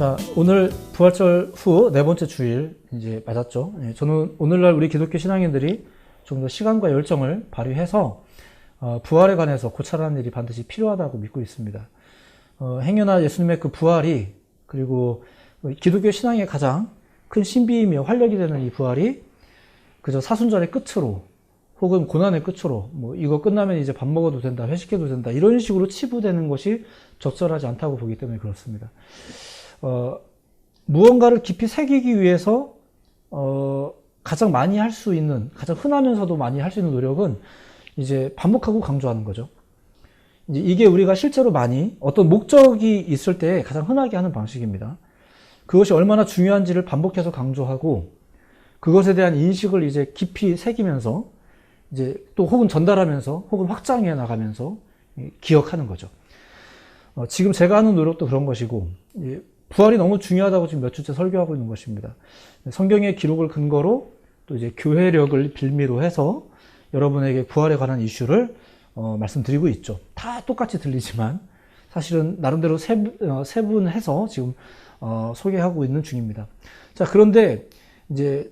자, 오늘 부활절 후 네 번째 주일 이제 맞았죠. 저는 오늘날 우리 기독교 신앙인들이 좀 더 시간과 열정을 발휘해서 부활에 관해서 고찰하는 일이 반드시 필요하다고 믿고 있습니다. 행여나 예수님의 그 부활이, 그리고 기독교 신앙의 가장 큰 신비이며 활력이 되는 이 부활이 그저 사순절의 끝으로, 혹은 고난의 끝으로, 뭐 이거 끝나면 이제 밥 먹어도 된다, 회식해도 된다, 이런 식으로 치부되는 것이 적절하지 않다고 보기 때문에 그렇습니다. 무언가를 깊이 새기기 위해서 가장 많이 할 수 있는, 가장 흔하면서도 많이 할 수 있는 노력은 이제 반복하고 강조하는 거죠. 이제 이게 우리가 실제로 많이 어떤 목적이 있을 때 가장 흔하게 하는 방식입니다. 그것이 얼마나 중요한지를 반복해서 강조하고, 그것에 대한 인식을 이제 깊이 새기면서 이제 또 혹은 전달하면서 혹은 확장해 나가면서 기억하는 거죠. 지금 제가 하는 노력도 그런 것이고, 부활이 너무 중요하다고 지금 몇 주째 설교하고 있는 것입니다. 성경의 기록을 근거로 또 이제 교회력을 빌미로 해서 여러분에게 부활에 관한 이슈를 말씀드리고 있죠. 다 똑같이 들리지만 사실은 나름대로 세분해서 지금 소개하고 있는 중입니다. 자, 그런데 이제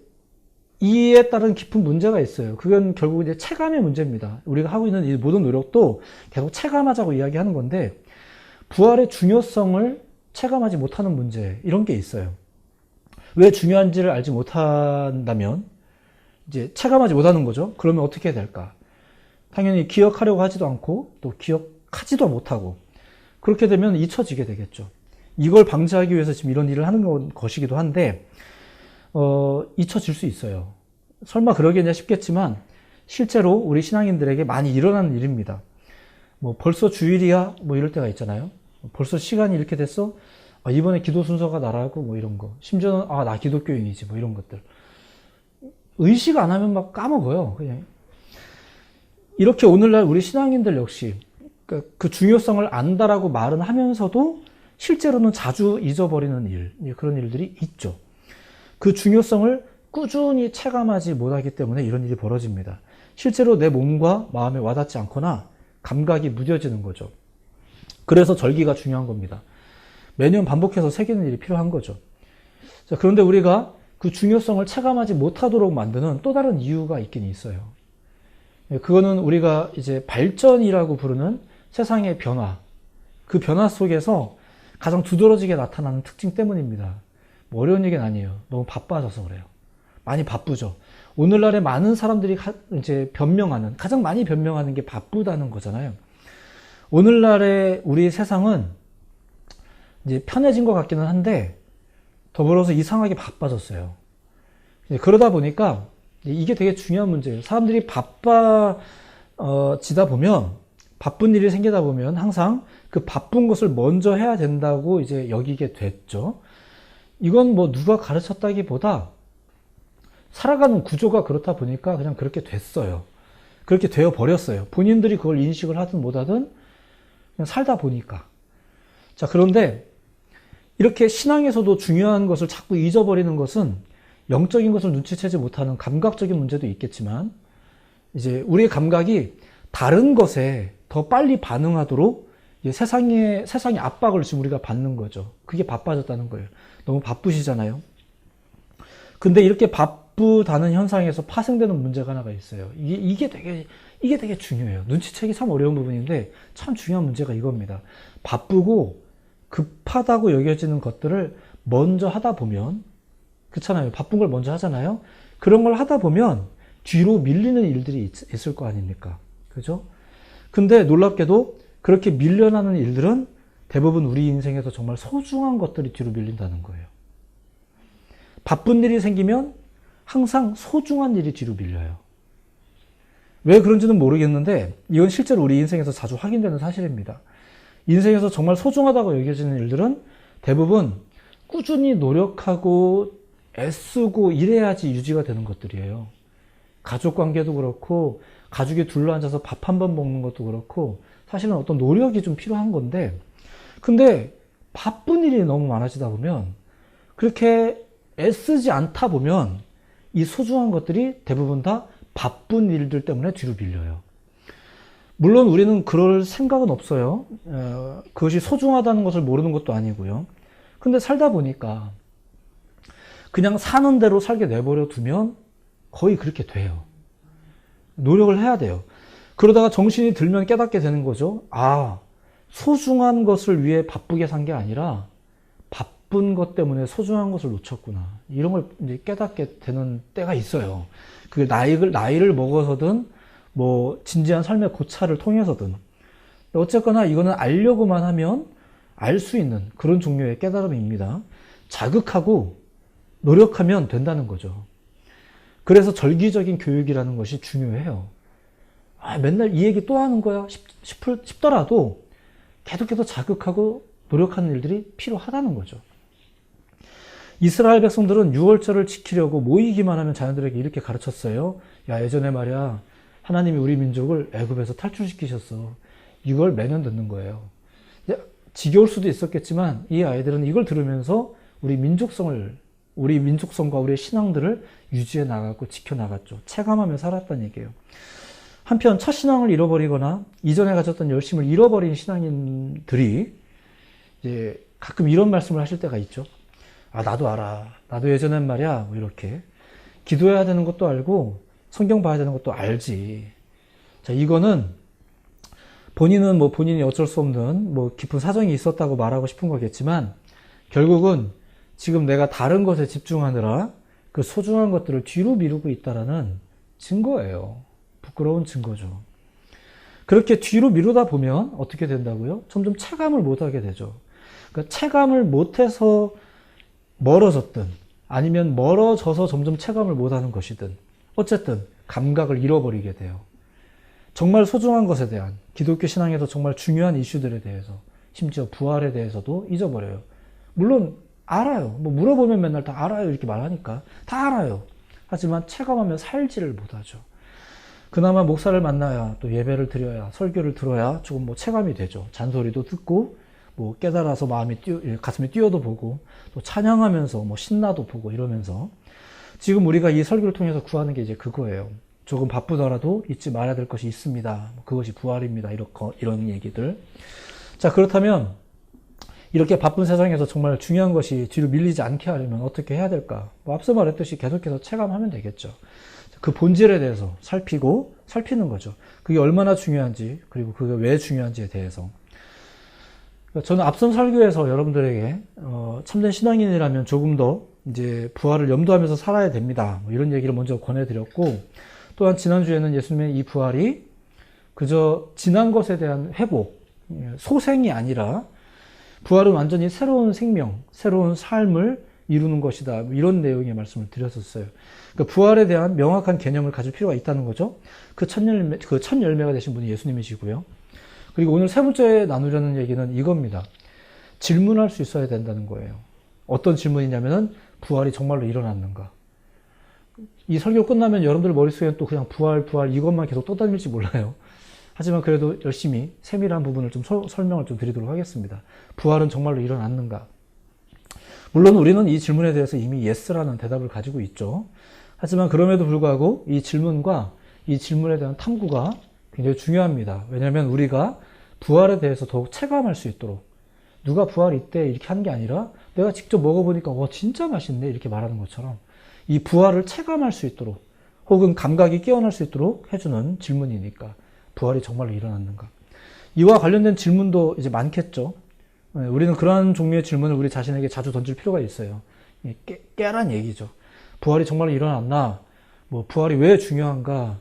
이에 따른 깊은 문제가 있어요. 그건 결국 이제 체감의 문제입니다. 우리가 하고 있는 이 모든 노력도 계속 체감하자고 이야기하는 건데, 부활의 중요성을 체감하지 못하는 문제, 이런 게 있어요. 왜 중요한지를 알지 못한다면 이제 체감하지 못하는 거죠. 그러면 어떻게 해야 될까? 당연히 기억하려고 하지도 않고 또 기억하지도 못하고, 그렇게 되면 잊혀지게 되겠죠. 이걸 방지하기 위해서 지금 이런 일을 하는 것이기도 한데, 잊혀질 수 있어요. 설마 그러겠냐 싶겠지만 실제로 우리 신앙인들에게 많이 일어나는 일입니다. 뭐 벌써 주일이야? 뭐 이럴 때가 있잖아요. 벌써 시간이 이렇게 됐어? 이번에 기도 순서가 나라고, 뭐 이런 거. 심지어는 나 기독교인이지, 뭐 이런 것들. 의식 안 하면 막 까먹어요, 그냥. 이렇게 오늘날 우리 신앙인들 역시 그 중요성을 안다라고 말은 하면서도 실제로는 자주 잊어버리는 일, 그런 일들이 있죠. 그 중요성을 꾸준히 체감하지 못하기 때문에 이런 일이 벌어집니다. 실제로 내 몸과 마음에 와닿지 않거나 감각이 무뎌지는 거죠. 그래서 절기가 중요한 겁니다. 매년 반복해서 새기는 일이 필요한 거죠. 자, 그런데 우리가 그 중요성을 체감하지 못하도록 만드는 또 다른 이유가 있긴 있어요. 그거는 우리가 이제 발전이라고 부르는 세상의 변화, 그 변화 속에서 가장 두드러지게 나타나는 특징 때문입니다. 뭐 어려운 얘기는 아니에요. 너무 바빠져서 그래요. 많이 바쁘죠. 오늘날에 많은 사람들이 이제 가장 많이 변명하는 게 바쁘다는 거잖아요. 오늘날의 우리 세상은 이제 편해진 것 같기는 한데 더불어서 이상하게 바빠졌어요. 그러다 보니까 이게 되게 중요한 문제예요. 사람들이 바빠지다 보면, 바쁜 일이 생기다 보면 항상 그 바쁜 것을 먼저 해야 된다고 이제 여기게 됐죠. 이건 뭐 누가 가르쳤다기보다 살아가는 구조가 그렇다 보니까 그냥 그렇게 됐어요. 그렇게 되어 버렸어요. 본인들이 그걸 인식을 하든 못하든 그냥 살다 보니까. 자, 그런데 이렇게 신앙에서도 중요한 것을 자꾸 잊어버리는 것은 영적인 것을 눈치채지 못하는 감각적인 문제도 있겠지만, 이제 우리의 감각이 다른 것에 더 빨리 반응하도록 세상의 압박을 지금 우리가 받는 거죠. 그게 바빠졌다는 거예요. 너무 바쁘시잖아요. 근데 이렇게 바쁘다는 현상에서 파생되는 문제가 하나가 있어요. 이게 되게 중요해요. 눈치채기 참 어려운 부분인데 참 중요한 문제가 이겁니다. 바쁘고 급하다고 여겨지는 것들을 먼저 하다 보면, 그렇잖아요. 바쁜 걸 먼저 하잖아요. 그런 걸 하다 보면 뒤로 밀리는 일들이 있을 거 아닙니까? 그죠? 근데 놀랍게도 그렇게 밀려나는 일들은 대부분 우리 인생에서 정말 소중한 것들이 뒤로 밀린다는 거예요. 바쁜 일이 생기면 항상 소중한 일이 뒤로 밀려요. 왜 그런지는 모르겠는데 이건 실제로 우리 인생에서 자주 확인되는 사실입니다. 인생에서 정말 소중하다고 여겨지는 일들은 대부분 꾸준히 노력하고 애쓰고 이래야지 유지가 되는 것들이에요. 가족 관계도 그렇고, 가족이 둘러앉아서 밥 한 번 먹는 것도 그렇고, 사실은 어떤 노력이 좀 필요한 건데, 근데 바쁜 일이 너무 많아지다 보면, 그렇게 애쓰지 않다 보면 이 소중한 것들이 대부분 다 바쁜 일들 때문에 뒤로 밀려요. 물론 우리는 그럴 생각은 없어요. 그것이 소중하다는 것을 모르는 것도 아니고요. 근데 살다 보니까 그냥 사는 대로 살게 내버려 두면 거의 그렇게 돼요. 노력을 해야 돼요. 그러다가 정신이 들면 깨닫게 되는 거죠. 아, 소중한 것을 위해 바쁘게 산 게 아니라 바쁜 것 때문에 소중한 것을 놓쳤구나. 이런 걸 이제 깨닫게 되는 때가 있어요. 그게 나이를 먹어서든 뭐 진지한 삶의 고찰을 통해서든 어쨌거나 이거는 알려고만 하면 알 수 있는 그런 종류의 깨달음입니다. 자극하고 노력하면 된다는 거죠. 그래서 절기적인 교육이라는 것이 중요해요. 아, 맨날 이 얘기 또 하는 거야 싶더라도 계속해서 자극하고 노력하는 일들이 필요하다는 거죠. 이스라엘 백성들은 유월절을 지키려고 모이기만 하면 자녀들에게 이렇게 가르쳤어요. 야, 예전에 말이야 하나님이 우리 민족을 애굽에서 탈출시키셨어. 이걸 매년 듣는 거예요. 지겨울 수도 있었겠지만 이 아이들은 이걸 들으면서 우리 민족성과 우리의 신앙들을 유지해 나갔고 지켜나갔죠. 체감하며 살았다는 얘기예요. 한편 첫 신앙을 잃어버리거나 이전에 가졌던 열심을 잃어버린 신앙인들이 이제 가끔 이런 말씀을 하실 때가 있죠. 아, 나도 알아. 나도 예전엔 말이야. 뭐 이렇게 기도해야 되는 것도 알고 성경 봐야 되는 것도 알지. 자, 이거는 본인은 뭐 본인이 어쩔 수 없는 뭐 깊은 사정이 있었다고 말하고 싶은 거겠지만 결국은 지금 내가 다른 것에 집중하느라 그 소중한 것들을 뒤로 미루고 있다라는 증거예요. 부끄러운 증거죠. 그렇게 뒤로 미루다 보면 어떻게 된다고요? 점점 체감을 못하게 되죠. 그러니까 체감을 못해서 멀어졌든 아니면 멀어져서 점점 체감을 못하는 것이든 어쨌든 감각을 잃어버리게 돼요. 정말 소중한 것에 대한 기독교 신앙에서 정말 중요한 이슈들에 대해서 심지어 부활에 대해서도 잊어버려요. 물론 알아요. 뭐 물어보면 맨날 다 알아요 이렇게 말하니까 다 알아요. 하지만 체감하며 살지를 못하죠. 그나마 목사를 만나야 또 예배를 드려야 설교를 들어야 조금 뭐 체감이 되죠. 잔소리도 듣고 뭐 깨달아서 가슴이 뛰어도 보고 또 찬양하면서 뭐 신나도 보고 이러면서 지금 우리가 이 설교를 통해서 구하는 게 이제 그거예요. 조금 바쁘더라도 잊지 말아야 될 것이 있습니다. 그것이 부활입니다. 이런 얘기들. 자, 그렇다면 이렇게 바쁜 세상에서 정말 중요한 것이 뒤로 밀리지 않게 하려면 어떻게 해야 될까? 뭐 앞서 말했듯이 계속해서 체감하면 되겠죠. 그 본질에 대해서 살피는 거죠. 그게 얼마나 중요한지, 그리고 그게 왜 중요한지에 대해서. 저는 앞선 설교에서 여러분들에게 참된 신앙인이라면 조금 더 이제 부활을 염두하면서 살아야 됩니다. 뭐 이런 얘기를 먼저 권해드렸고, 또한 지난주에는 예수님의 이 부활이 그저 지난 것에 대한 회복, 소생이 아니라 부활은 완전히 새로운 생명, 새로운 삶을 이루는 것이다. 이런 내용의 말씀을 드렸었어요. 그러니까 부활에 대한 명확한 개념을 가질 필요가 있다는 거죠. 그 첫 열매가 되신 분이 예수님이시고요. 그리고 오늘 세 번째 나누려는 얘기는 이겁니다. 질문할 수 있어야 된다는 거예요. 어떤 질문이냐면은 부활이 정말로 일어났는가? 이 설교 끝나면 여러분들 머릿속에는 또 그냥 부활 이것만 계속 떠다닐지 몰라요. 하지만 그래도 열심히 세밀한 부분을 좀 설명을 좀 드리도록 하겠습니다. 부활은 정말로 일어났는가? 물론 우리는 이 질문에 대해서 이미 yes라는 대답을 가지고 있죠. 하지만 그럼에도 불구하고 이 질문과 이 질문에 대한 탐구가 굉장히 중요합니다. 왜냐하면 우리가 부활에 대해서 더욱 체감할 수 있도록 누가 부활이 있대 이렇게 하는 게 아니라 내가 직접 먹어보니까 와 진짜 맛있네 이렇게 말하는 것처럼 이 부활을 체감할 수 있도록 혹은 감각이 깨어날 수 있도록 해주는 질문이니까 부활이 정말로 일어났는가? 이와 관련된 질문도 이제 많겠죠. 우리는 그러한 종류의 질문을 우리 자신에게 자주 던질 필요가 있어요. 깨란 얘기죠. 부활이 정말로 일어났나? 뭐 부활이 왜 중요한가?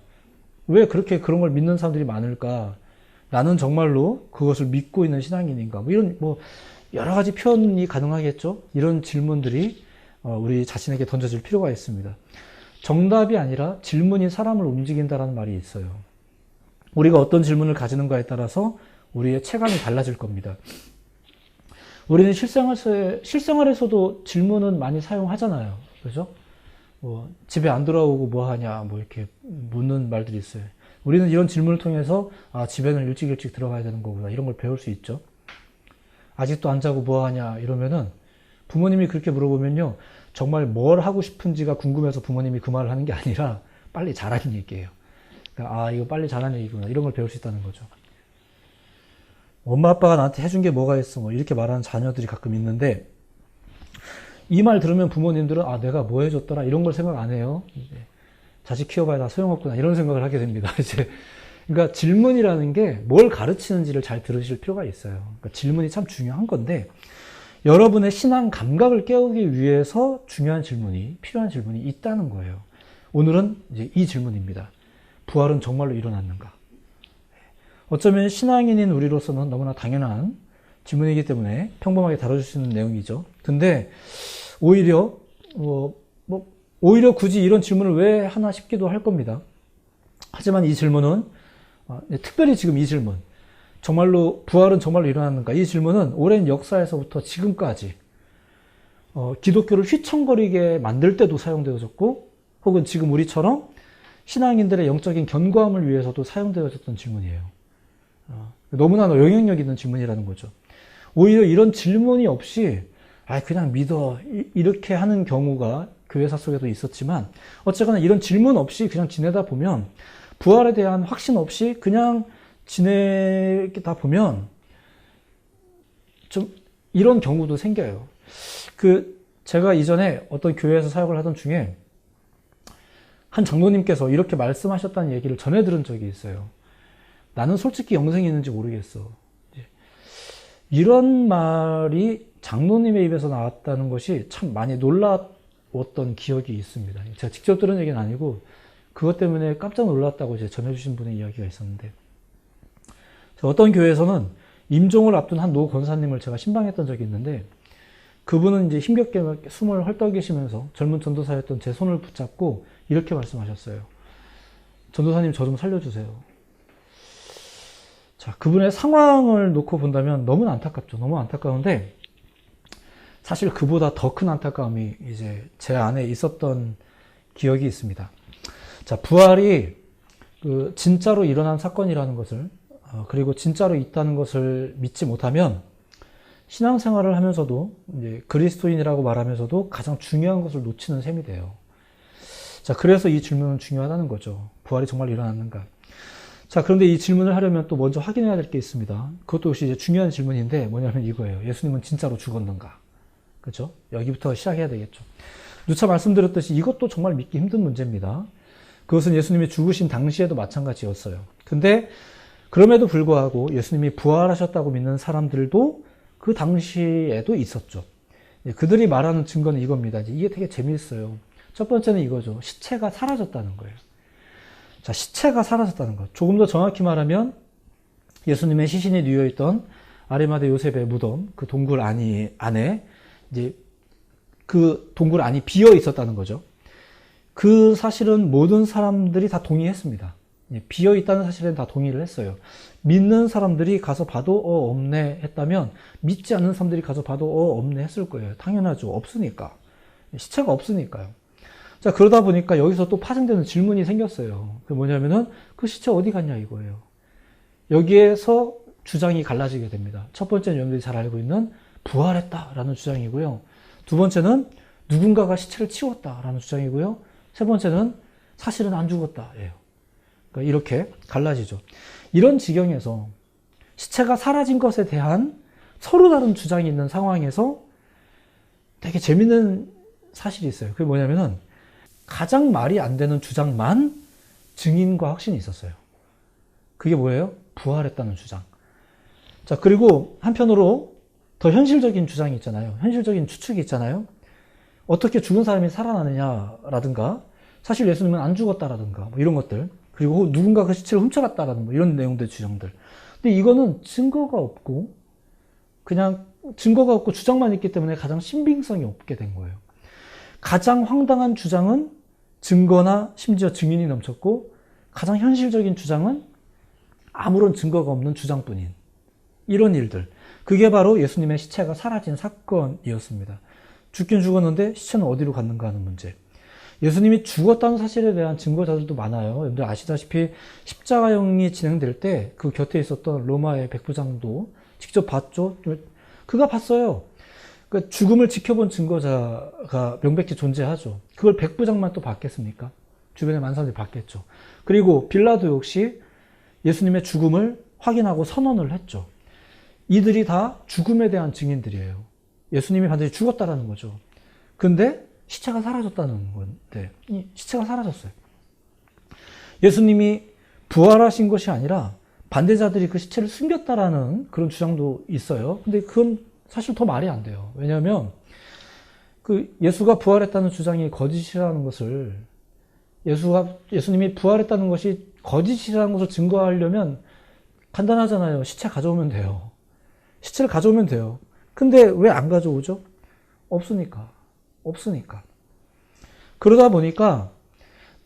왜 그렇게 그런 걸 믿는 사람들이 많을까? 나는 정말로 그것을 믿고 있는 신앙인인가? 뭐 이런 뭐 여러 가지 표현이 가능하겠죠. 이런 질문들이 우리 자신에게 던져질 필요가 있습니다. 정답이 아니라 질문이 사람을 움직인다라는 말이 있어요. 우리가 어떤 질문을 가지는가에 따라서 우리의 체감이 달라질 겁니다. 우리는 실생활에서도 질문은 많이 사용하잖아요. 그죠? 뭐, 집에 안 돌아오고 뭐 하냐, 뭐 이렇게 묻는 말들이 있어요. 우리는 이런 질문을 통해서, 아, 집에는 일찍 들어가야 되는 거구나. 이런 걸 배울 수 있죠. 아직도 안 자고 뭐 하냐, 이러면은 부모님이 그렇게 물어보면요. 정말 뭘 하고 싶은지가 궁금해서 부모님이 그 말을 하는 게 아니라 빨리 자라는 얘기예요. 그러니까, 아, 이거 빨리 자라는 얘기구나. 이런 걸 배울 수 있다는 거죠. 엄마 아빠가 나한테 해준 게 뭐가 있어 뭐 이렇게 말하는 자녀들이 가끔 있는데 이 말 들으면 부모님들은 아, 내가 뭐 해줬더라 이런 걸 생각 안 해요. 이제 자식 키워봐야 다 소용없구나 이런 생각을 하게 됩니다. 이제 그러니까 질문이라는 게 뭘 가르치는지를 잘 들으실 필요가 있어요. 그러니까 질문이 참 중요한 건데 여러분의 신앙 감각을 깨우기 위해서 중요한 질문이 필요한 질문이 있다는 거예요. 오늘은 이제 이 질문입니다. 부활은 정말로 일어났는가? 어쩌면 신앙인인 우리로서는 너무나 당연한 질문이기 때문에 평범하게 다뤄줄 수 있는 내용이죠. 근데 오히려 오히려 굳이 이런 질문을 왜 하나 싶기도 할 겁니다. 하지만 이 질문은 특별히 지금 이 질문 정말로 부활은 정말로 일어났는가? 이 질문은 오랜 역사에서부터 지금까지 기독교를 휘청거리게 만들 때도 사용되어졌고 혹은 지금 우리처럼 신앙인들의 영적인 견고함을 위해서도 사용되어졌던 질문이에요. 너무나 영향력 있는 질문이라는 거죠. 오히려 이런 질문이 없이 그냥 믿어 이렇게 하는 경우가 교회사 속에도 있었지만 어쨌거나 이런 질문 없이 그냥 지내다 보면 부활에 대한 확신 없이 그냥 지내다 보면 좀 이런 경우도 생겨요. 제가 이전에 어떤 교회에서 사역을 하던 중에 한 장로님께서 이렇게 말씀하셨다는 얘기를 전해 들은 적이 있어요. 나는 솔직히 영생이 있는지 모르겠어. 이런 말이 장로님의 입에서 나왔다는 것이 참 많이 놀라웠던 기억이 있습니다. 제가 직접 들은 얘기는 아니고 그것 때문에 깜짝 놀랐다고 이제 전해주신 분의 이야기가 있었는데 어떤 교회에서는 임종을 앞둔 한 노 권사님을 제가 신방했던 적이 있는데 그분은 이제 힘겹게 숨을 헐떡이시면서 젊은 전도사였던 제 손을 붙잡고 이렇게 말씀하셨어요. 전도사님 저 좀 살려주세요. 자, 그분의 상황을 놓고 본다면 너무나 안타깝죠. 너무 안타까운데 사실 그보다 더 큰 안타까움이 이제 제 안에 있었던 기억이 있습니다. 자, 부활이 진짜로 일어난 사건이라는 것을 그리고 진짜로 있다는 것을 믿지 못하면 신앙생활을 하면서도 이제 그리스도인이라고 말하면서도 가장 중요한 것을 놓치는 셈이 돼요. 자, 그래서 이 질문은 중요하다는 거죠. 부활이 정말 일어났는가? 자, 그런데 이 질문을 하려면 또 먼저 확인해야 될 게 있습니다. 그것도 역시 이제 중요한 질문인데 뭐냐면 이거예요. 예수님은 진짜로 죽었는가? 그렇죠? 여기부터 시작해야 되겠죠. 누차 말씀드렸듯이 이것도 정말 믿기 힘든 문제입니다. 그것은 예수님이 죽으신 당시에도 마찬가지였어요. 근데 그럼에도 불구하고 예수님이 부활하셨다고 믿는 사람들도 그 당시에도 있었죠. 그들이 말하는 증거는 이겁니다. 이게 되게 재미있어요. 첫 번째는 이거죠. 시체가 사라졌다는 거예요. 자, 시체가 사라졌다는 것. 조금 더 정확히 말하면 예수님의 시신이 누워있던 아리마대 요셉의 무덤, 그 동굴 안에 이제 그 동굴 안이 비어 있었다는 거죠. 그 사실은 모든 사람들이 다 동의했습니다. 비어 있다는 사실엔 다 동의를 했어요. 믿는 사람들이 가서 봐도 없네 했다면 믿지 않는 사람들이 가서 봐도 없네 했을 거예요. 당연하죠. 없으니까. 시체가 없으니까요. 자, 그러다 보니까 여기서 또 파생되는 질문이 생겼어요. 그 뭐냐면은 그 시체 어디 갔냐 이거예요. 여기에서 주장이 갈라지게 됩니다. 첫 번째는 여러분들이 잘 알고 있는 부활했다라는 주장이고요. 두 번째는 누군가가 시체를 치웠다라는 주장이고요. 세 번째는 사실은 안 죽었다예요. 그러니까 이렇게 갈라지죠. 이런 지경에서 시체가 사라진 것에 대한 서로 다른 주장이 있는 상황에서 되게 재밌는 사실이 있어요. 그게 뭐냐면은 가장 말이 안 되는 주장만 증인과 확신이 있었어요. 그게 뭐예요? 부활했다는 주장. 자, 그리고 한편으로 더 현실적인 주장이 있잖아요. 현실적인 추측이 있잖아요. 어떻게 죽은 사람이 살아나느냐라든가 사실 예수님은 안 죽었다라든가 뭐 이런 것들, 그리고 누군가 그 시체를 훔쳐갔다라는 뭐 이런 내용들, 주장들. 근데 이거는 증거가 없고 그냥 증거가 없고 주장만 있기 때문에 가장 신빙성이 없게 된 거예요. 가장 황당한 주장은 증거나 심지어 증인이 넘쳤고 가장 현실적인 주장은 아무런 증거가 없는 주장뿐인 이런 일들. 그게 바로 예수님의 시체가 사라진 사건이었습니다. 죽긴 죽었는데 시체는 어디로 갔는가 하는 문제. 예수님이 죽었다는 사실에 대한 증거자들도 많아요. 여러분들 아시다시피 십자가형이 진행될 때 그 곁에 있었던 로마의 백부장도 직접 봤죠. 그가 봤어요. 그러니까 죽음을 지켜본 증거자가 명백히 존재하죠. 그걸 백부장만 또 봤겠습니까? 주변에 많은 사람들이 봤겠죠. 그리고 빌라도 역시 예수님의 죽음을 확인하고 선언을 했죠. 이들이 다 죽음에 대한 증인들이에요. 예수님이 반드시 죽었다라는 거죠. 근데 시체가 사라졌다는 건데, 이 시체가 사라졌어요. 예수님이 부활하신 것이 아니라 반대자들이 그 시체를 숨겼다라는 그런 주장도 있어요. 근데 그건 사실 더 말이 안 돼요. 왜냐하면 그 예수가 부활했다는 주장이 거짓이라는 것을, 예수님이 부활했다는 것이 거짓이라는 것을 증거하려면 간단하잖아요. 시체 가져오면 돼요. 시체를 가져오면 돼요. 근데 왜 안 가져오죠? 없으니까. 그러다 보니까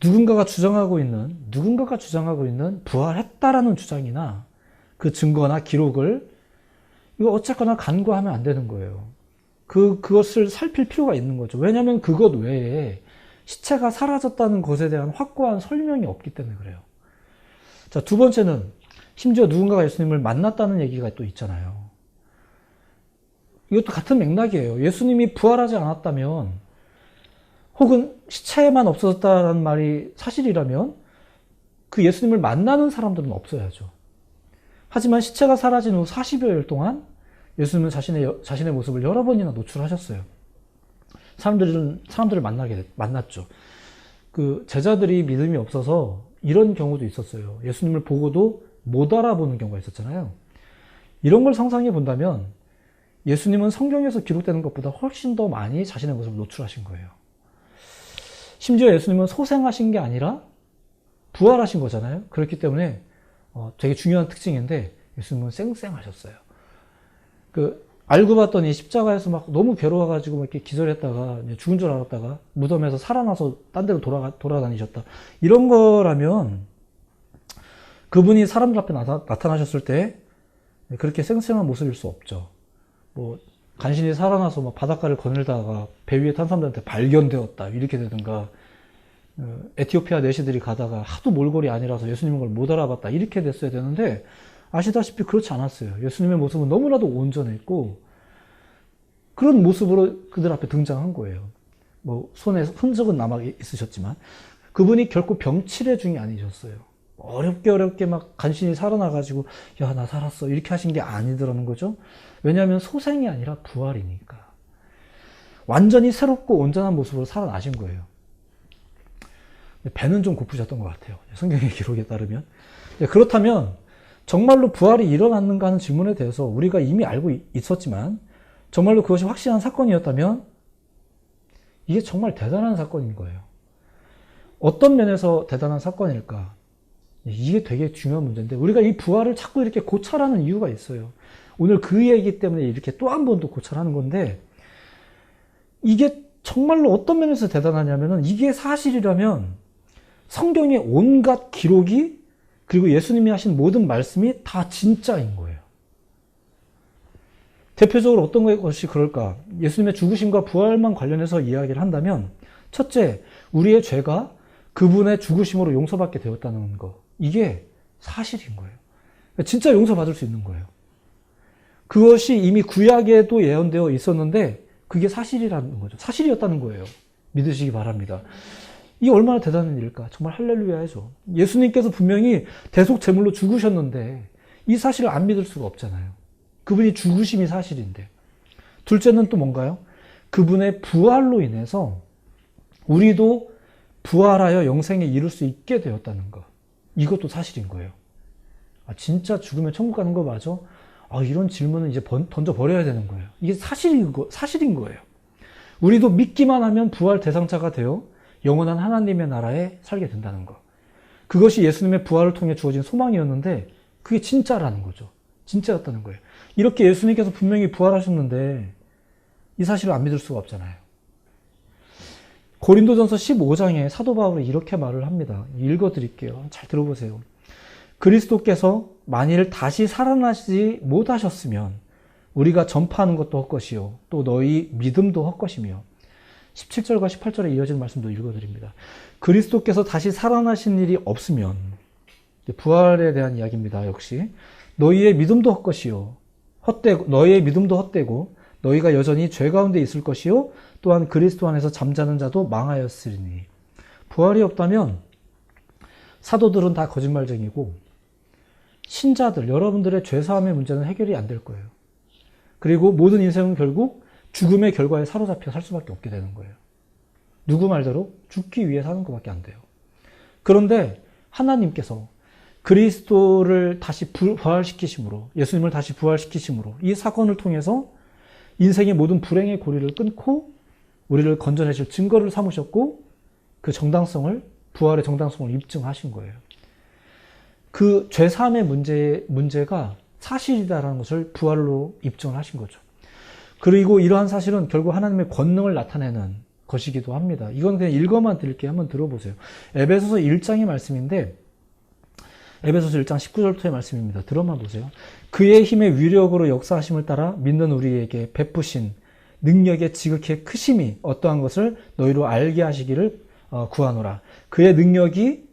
누군가가 주장하고 있는 부활했다라는 주장이나 그 증거나 기록을 이거 어쨌거나 간과하면 안 되는 거예요. 그것을 살필 필요가 있는 거죠. 왜냐하면 그것 외에 시체가 사라졌다는 것에 대한 확고한 설명이 없기 때문에 그래요. 자, 두 번째는 심지어 누군가가 예수님을 만났다는 얘기가 또 있잖아요. 이것도 같은 맥락이에요. 예수님이 부활하지 않았다면, 혹은 시체만 없어졌다는 말이 사실이라면 그 예수님을 만나는 사람들은 없어야죠. 하지만 시체가 사라진 후 40여일 동안 예수님은 자신의 모습을 여러 번이나 노출하셨어요. 사람들을 만났죠. 그 제자들이 믿음이 없어서 이런 경우도 있었어요. 예수님을 보고도 못 알아보는 경우가 있었잖아요. 이런 걸 상상해 본다면 예수님은 성경에서 기록되는 것보다 훨씬 더 많이 자신의 모습을 노출하신 거예요. 심지어 예수님은 소생하신 게 아니라 부활하신 거잖아요. 그렇기 때문에 되게 중요한 특징인데 예수님은 쌩쌩하셨어요. 알고 봤더니 십자가에서 막 너무 괴로워가지고 막 이렇게 기절했다가 죽은 줄 알았다가 무덤에서 살아나서 딴 데로 돌아다니셨다. 이런 거라면 그분이 사람들 앞에 나타나셨을 때 그렇게 쌩쌩한 모습일 수 없죠. 뭐 간신히 살아나서 막 바닷가를 거닐다가 배 위에 탄 사람들한테 발견되었다 이렇게 되든가, 에티오피아 내시들이 가다가 하도 몰골이 아니라서 예수님인 걸 못 알아봤다 이렇게 됐어야 되는데 아시다시피 그렇지 않았어요. 예수님의 모습은 너무나도 온전했고 그런 모습으로 그들 앞에 등장한 거예요. 뭐 손에 흔적은 남아 있으셨지만 그분이 결코 병치레 중이 아니셨어요. 어렵게 막 간신히 살아나가지고 야, 나 살았어 이렇게 하신 게 아니더라는 거죠. 왜냐하면 소생이 아니라 부활이니까. 완전히 새롭고 온전한 모습으로 살아나신 거예요. 배는 좀 고프셨던 것 같아요. 성경의 기록에 따르면. 그렇다면 정말로 부활이 일어났는가 하는 질문에 대해서 우리가 이미 알고 있었지만 정말로 그것이 확실한 사건이었다면 이게 정말 대단한 사건인 거예요. 어떤 면에서 대단한 사건일까? 이게 되게 중요한 문제인데 우리가 이 부활을 자꾸 이렇게 고찰하는 이유가 있어요. 오늘 그 얘기 때문에 이렇게 또 한 번 더 고찰하는 건데 이게 정말로 어떤 면에서 대단하냐면은 이게 사실이라면 성경의 온갖 기록이 그리고 예수님이 하신 모든 말씀이 다 진짜인 거예요. 대표적으로 어떤 것이 그럴까? 예수님의 죽으심과 부활만 관련해서 이야기를 한다면 첫째, 우리의 죄가 그분의 죽으심으로 용서받게 되었다는 거. 이게 사실인 거예요. 진짜 용서받을 수 있는 거예요. 그것이 이미 구약에도 예언되어 있었는데 그게 사실이라는 거죠. 사실이었다는 거예요. 믿으시기 바랍니다. 이게 얼마나 대단한 일일까? 정말 할렐루야죠. 예수님께서 분명히 대속제물로 죽으셨는데 이 사실을 안 믿을 수가 없잖아요. 그분이 죽으심이 사실인데. 둘째는 또 뭔가요? 그분의 부활로 인해서 우리도 부활하여 영생에 이룰 수 있게 되었다는 것. 이것도 사실인 거예요. 진짜 죽으면 천국 가는 거 맞아? 이런 질문은 이제 던져버려야 되는 거예요. 이게 사실인 거예요. 우리도 믿기만 하면 부활 대상자가 되어 영원한 하나님의 나라에 살게 된다는 것. 그것이 예수님의 부활을 통해 주어진 소망이었는데 그게 진짜라는 거죠. 진짜였다는 거예요. 이렇게 예수님께서 분명히 부활하셨는데 이 사실을 안 믿을 수가 없잖아요. 고린도전서 15장에 사도 바울이 이렇게 말을 합니다. 읽어드릴게요. 잘 들어보세요. 그리스도께서 만일 다시 살아나시지 못하셨으면 우리가 전파하는 것도 헛것이요 또 너희 믿음도 헛것이며 17절과 18절에 이어지는 말씀도 읽어드립니다. 그리스도께서 다시 살아나신 일이 없으면 부활에 대한 이야기입니다. 역시 너희의 믿음도 헛것이요 너희의 믿음도 헛되고 너희가 여전히 죄 가운데 있을 것이요 또한 그리스도 안에서 잠자는 자도 망하였으리니. 부활이 없다면 사도들은 다 거짓말쟁이고 신자들, 여러분들의 죄사함의 문제는 해결이 안 될 거예요. 그리고 모든 인생은 결국 죽음의 결과에 사로잡혀 살 수밖에 없게 되는 거예요. 누구 말대로 죽기 위해 사는 것밖에 안 돼요. 그런데 하나님께서 그리스도를 다시 부활시키심으로, 예수님을 다시 부활시키심으로 이 사건을 통해서 인생의 모든 불행의 고리를 끊고 우리를 건져내실 증거를 삼으셨고 그 정당성을, 부활의 정당성을 입증하신 거예요. 그 죄사함의 문제가 사실이다라는 것을 부활로 입증을 하신 거죠. 그리고 이러한 사실은 결국 하나님의 권능을 나타내는 것이기도 합니다. 이건 그냥 읽어만 드릴게요. 한번 들어보세요. 에베소서 1장의 말씀인데 에베소서 1장 19절부터의 말씀입니다. 들어만 보세요. 그의 힘의 위력으로 역사하심을 따라 믿는 우리에게 베푸신 능력의 지극히 크심이 어떠한 것을 너희로 알게 하시기를 구하노라. 그의 능력이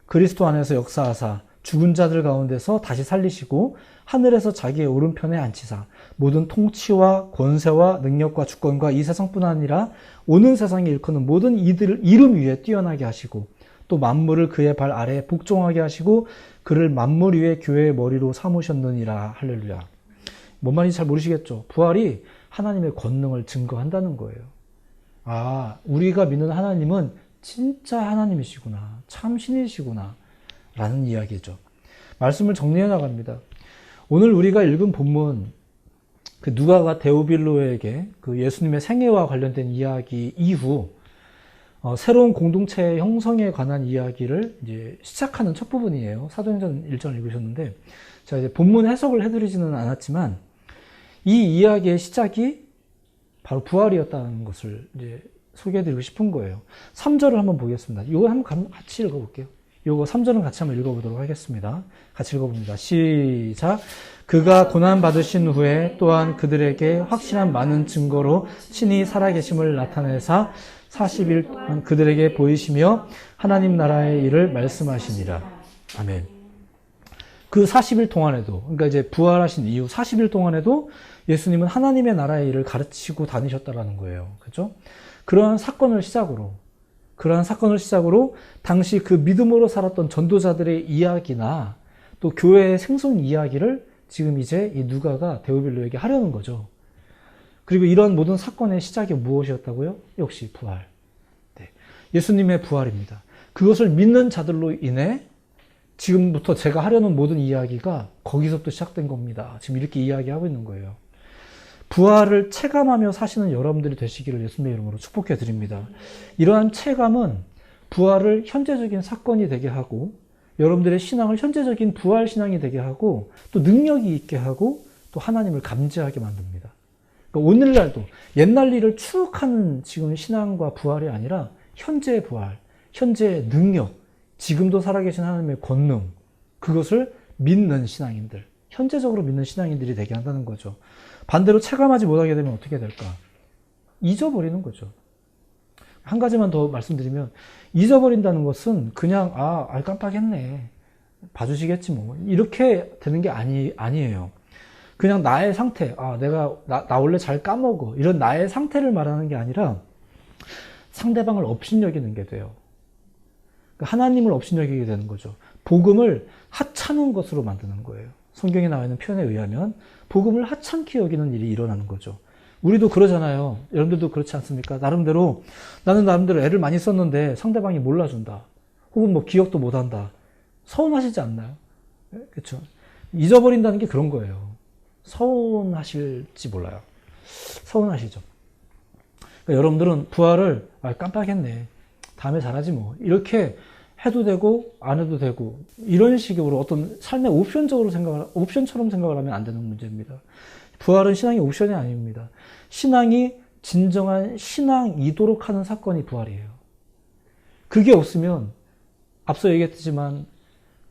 그리스도 안에서 역사하사 죽은 자들 가운데서 다시 살리시고 하늘에서 자기의 오른편에 앉히사 모든 통치와 권세와 능력과 주권과 이 세상뿐 아니라 오는 세상에 일컫는 모든 이들 이름 위에 뛰어나게 하시고 또 만물을 그의 발 아래에 복종하게 하시고 그를 만물 위에 교회의 머리로 삼으셨느니라. 할렐루야. 뭔 말인지 잘 모르시겠죠? 부활이 하나님의 권능을 증거한다는 거예요. 아, 우리가 믿는 하나님은 진짜 하나님이시구나. 참 신이시구나. 라는 이야기죠. 말씀을 정리해 나갑니다. 오늘 우리가 읽은 본문, 그 누가가 데오빌로에게 그 예수님의 생애와 관련된 이야기 이후 새로운 공동체 형성에 관한 이야기를 이제 시작하는 첫 부분이에요. 사도행전 1장을 읽으셨는데, 제가 이제 본문 해석을 해드리지는 않았지만, 이 이야기의 시작이 바로 부활이었다는 것을 이제 소개해드리고 싶은 거예요. 3절을 한번 보겠습니다. 이거 한번 같이 읽어볼게요. 이거 3절은 같이 한번 읽어보도록 하겠습니다. 같이 읽어봅니다. 시작. 그가 고난받으신 후에 또한 그들에게 확실한 많은 증거로 친히 살아계심을 나타내사 40일 동안 그들에게 보이시며 하나님 나라의 일을 말씀하시니라. 아멘. 그 40일 동안에도, 그러니까 이제 부활하신 이후 40일 동안에도 예수님은 하나님의 나라의 일을 가르치고 다니셨다라는 거예요. 그렇죠? 그러한 사건을 시작으로 당시 그 믿음으로 살았던 전도자들의 이야기나 또 교회의 생성 이야기를 지금 이제 이 누가가 데오빌로에게 하려는 거죠. 그리고 이런 모든 사건의 시작이 무엇이었다고요? 역시 부활. 네. 예수님의 부활입니다. 그것을 믿는 자들로 인해 지금부터 제가 하려는 모든 이야기가 거기서부터 시작된 겁니다. 지금 이렇게 이야기하고 있는 거예요. 부활을 체감하며 사시는 여러분들이 되시기를 예수님의 이름으로 축복해 드립니다. 이러한 체감은 부활을 현재적인 사건이 되게 하고 여러분들의 신앙을 현재적인 부활 신앙이 되게 하고 또 능력이 있게 하고 또 하나님을 감지하게 만듭니다. 그러니까 오늘날도 옛날 일을 추억하는 지금 신앙과 부활이 아니라 현재의 부활, 현재의 능력, 지금도 살아계신 하나님의 권능, 그것을 믿는 신앙인들, 현재적으로 믿는 신앙인들이 되게 한다는 거죠. 반대로 체감하지 못하게 되면 어떻게 될까? 잊어버리는 거죠. 한 가지만 더 말씀드리면, 잊어버린다는 것은 그냥 깜빡했네, 봐주시겠지 뭐, 이렇게 되는 게 아니에요. 그냥 나의 상태, 나 원래 잘 까먹어, 이런 나의 상태를 말하는 게 아니라 상대방을 업신여기는 게 돼요. 하나님을 업신여기게 되는 거죠. 복음을 하찮은 것으로 만드는 거예요. 성경에 나와 있는 표현에 의하면 복음을 하찮게 여기는 일이 일어나는 거죠. 우리도 그러잖아요. 여러분들도 그렇지 않습니까? 나는 나름대로 애를 많이 썼는데 상대방이 몰라준다. 혹은 뭐 기억도 못한다. 서운하시지 않나요? 그렇죠. 잊어버린다는 게 그런 거예요. 서운하실지 몰라요. 서운하시죠. 그러니까 여러분들은 부활을 깜빡했네, 다음에 잘하지 뭐, 이렇게 해도 되고 안 해도 되고 이런 식으로 어떤 삶의 옵션처럼 생각을 하면 안 되는 문제입니다. 부활은 신앙의 옵션이 아닙니다. 신앙이 진정한 신앙이도록 하는 사건이 부활이에요. 그게 없으면 앞서 얘기했지만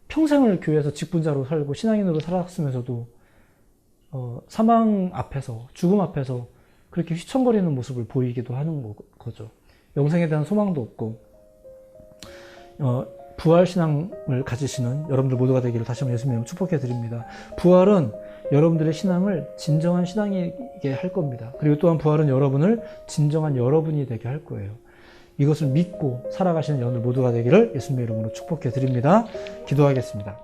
평생을 교회에서 직분자로 살고 신앙인으로 살았으면서도 사망 앞에서, 죽음 앞에서 그렇게 휘청거리는 모습을 보이기도 하는 거죠. 영생에 대한 소망도 없고, 부활신앙을 가지시는 여러분들 모두가 되기를 다시 한번 예수님의 이름으로 축복해 드립니다. 부활은 여러분들의 신앙을 진정한 신앙이게 할 겁니다. 그리고 또한 부활은 여러분을 진정한 여러분이 되게 할 거예요. 이것을 믿고 살아가시는 여러분들 모두가 되기를 예수님의 이름으로 축복해 드립니다. 기도하겠습니다.